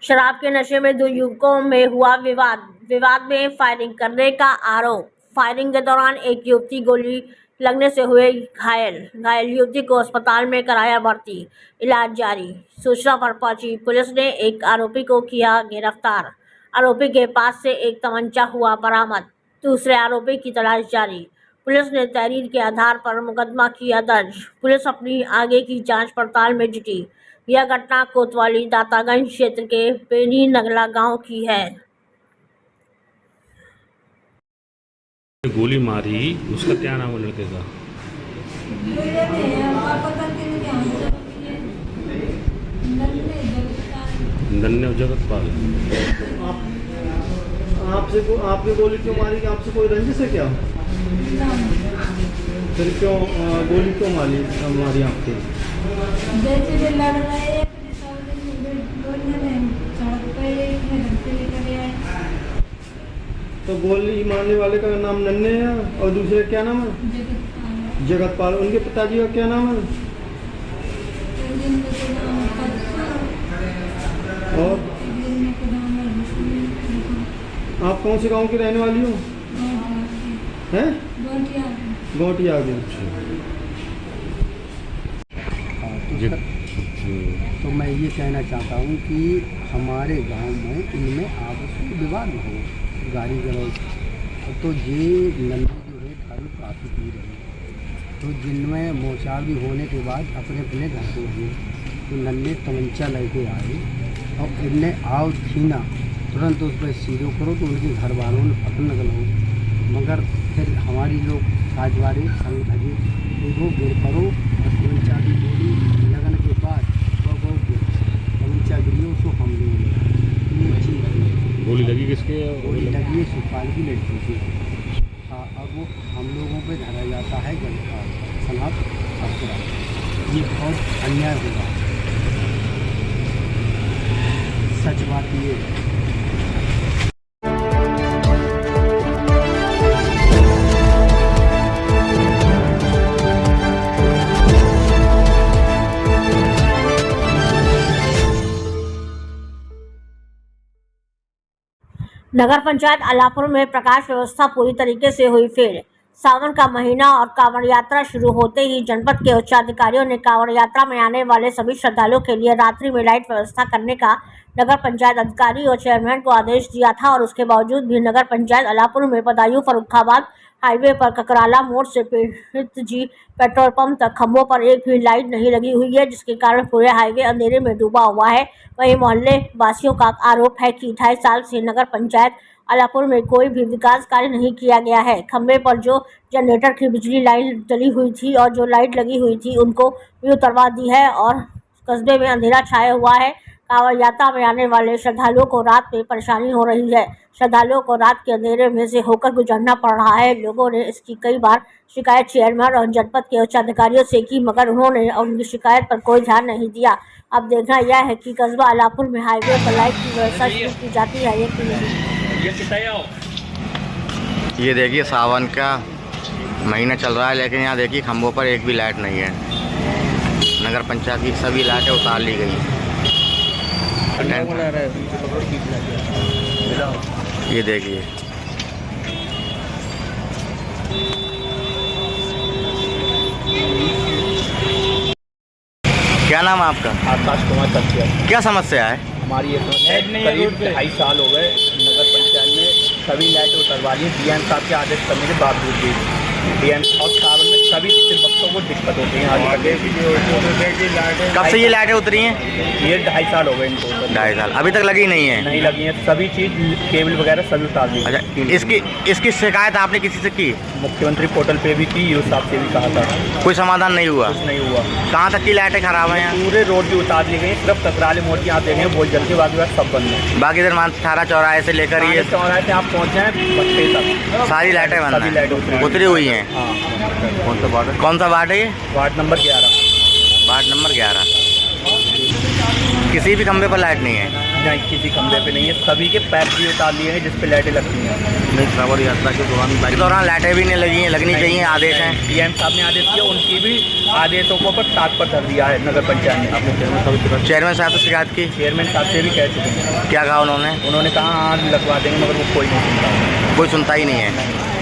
शराब के नशे में 2 युवकों में हुआ विवाद में फायरिंग करने का आरोप। फायरिंग के दौरान एक युवती गोली लगने से हुए घायल युवती को अस्पताल में कराया भर्ती, इलाज जारी। सूचना पर पहुंची पुलिस ने एक आरोपी को किया गिरफ्तार। आरोपी के पास से एक तमंचा हुआ बरामद। दूसरे आरोपी की तलाश जारी। पुलिस ने तहरीर के आधार पर मुकदमा किया दर्ज। पुलिस अपनी आगे की जांच पड़ताल में जुटी। यह घटना कोतवाली दातागंज क्षेत्र के पेनी नगला गांव की है। गोली मारी, उसका क्या नाम है लड़के का? नन्हे जगतपाल। आपने गोली क्यों मारी? कि आपसे कोई रंजिश है क्या? फिर क्यों गोली क्यों मारी आपके? जैसे लड़ रहे तो गोली मारने वाले का नाम नन्हे है और दूसरे क्या नाम है? जगतपाल। उनके पिताजी का क्या नाम है? और आप कौन से गांव की रहने वाली हो? हैं? गोटिया के। तो मैं ये कहना चाहता हूँ कि हमारे गांव में इनमें आपस में विवाद हो, गाड़ी गलौज। तो ये नन्हे जो है दारू काफ़ी पी रहे हैं, तो जिनमें मोचार भी होने के बाद अपने अपने घर को गए। तो नन्हे तमंचा लेके आए और इनने आओ छीना, तुरंत उस पर सीधो करो तो उनके घर वालों ने पकड़ गलो। मगर फिर हमारी लोग साजवारे संग धजे वो गिर पड़ो और तमंचा की गोली लगन के बाद वो तमंचा गिरियो सो हम लोग ये चीज़। गोली लगी किसके? गोली लगी है सुखपाल की लड़की की। हाँ, अब वो हम लोगों पे धरा जाता है सनात अपराध। ये बहुत अन्याय होगा। सच बात ये है। नगर पंचायत अलापुर में प्रकाश व्यवस्था पूरी तरीके से हुई फेल। सावन का महीना और कांवड़ यात्रा शुरू होते ही जनपद के उच्चाधिकारियों ने कांवड़ यात्रा में आने वाले सभी श्रद्धालुओं के लिए रात्रि में लाइट व्यवस्था करने का नगर पंचायत अधिकारी और चेयरमैन को आदेश दिया था और उसके बावजूद भी नगर पंचायत अलापुर में बदायूं फर्रुखाबाद हाईवे पर ककराला मोड़ से पीड़ित जी पेट्रोल पंप तक खंभों पर एक भी लाइट नहीं लगी हुई है, जिसके कारण पूरे हाईवे अंधेरे में डूबा हुआ है। वहीं मोहल्ले वासियों का आरोप है कि 2.5 साल से नगर पंचायत अलापुर में कोई भी विकास कार्य नहीं किया गया है। खंभे पर जो जनरेटर की बिजली लाइन जली हुई थी और जो लाइट लगी हुई थी उनको भी उतरवा दी है और कस्बे में अंधेरा छाया हुआ है। कांवड़ यात्रा में आने वाले श्रद्धालुओं को रात में परेशानी हो रही है। श्रद्धालुओं को रात के अंधेरे में से होकर गुजरना पड़ रहा है। लोगों ने इसकी कई बार शिकायत चेयरमैन और जनपद के उच्चाधिकारियों से की, मगर उन्होंने उनकी शिकायत पर कोई ध्यान नहीं दिया। अब देखना यह है कि कस्बा अलापुर में हाईवे पर लाइट की व्यवस्था शुरू की जाती है या नहीं। ये देखिए सावन का महीना चल रहा है, लेकिन यहाँ देखिए खंभों पर एक भी लाइट नहीं है। नगर पंचायत की सभी लाइटें उतार ली गई। ये देखिए क्या नाम है आपका? आकाश कुमार तकिया। क्या समस्या है? हमारी ये करीब 2.5 साल हो गए नगर पंचायत में सभी लाइटें उतरवा ली डीएम साहब के आदेश करने के बावजूद भी। डीएम और सावन में सभी भक्तों को दिक्कत होती है। कब से ये लाइटें उतरी हैं? ये 2.5 साल हो गए इनको। 2.5 साल अभी तक लगी नहीं है? नहीं लगी है, सभी चीज़ केबल वगैरह सभी उतार दी। अच्छा, इसकी शिकायत आपने किसी से की? मुख्यमंत्री पोर्टल पे भी की, यूथ साहब से भी कहा था, कोई समाधान नहीं हुआ? कुछ नहीं हुआ। कहाँ तक की लाइटें खराब हैं? पूरे रोड भी उतार ली गई, सिर्फ ककराले मोड़ की आप देखेंगे बहुत जल्दी, बाकी बात सब बंद है। बाकी इधर थारा चौराहे से लेकर ये चौराहे से आप पहुँचे हैं बच्चे तक सारी लाइटें बंद सभी लाइटें उतरी हुई हैं। हाँ। कौन सा वार्ड है ये? Ward number 11। Ward number 11। किसी भी खंभे पर लाइट नहीं है? जहाँ किसी खंभे पे नहीं है, सभी के पैप भी उतार लिए हैं जिस पे लाइटें लगती हैं। नहीं, कांवड़ यात्रा के दौरान लाइटें भी नहीं लगी हैं, लगनी चाहिए, आदेश हैं। डीएम साहब ने आदेश किया, उनकी भी आदेशों को पर ताक पर धर दिया है नगर पंचायत ने। आपने चेयरमैन साहब से शिकायत की? चेयरमैन साहब से भी कह चुके हैं। क्या कहा उन्होंने? उन्होंने कहा हाँ लगवा देंगे, मगर वो कोई नहीं सुनता। कोई सुनता ही नहीं है।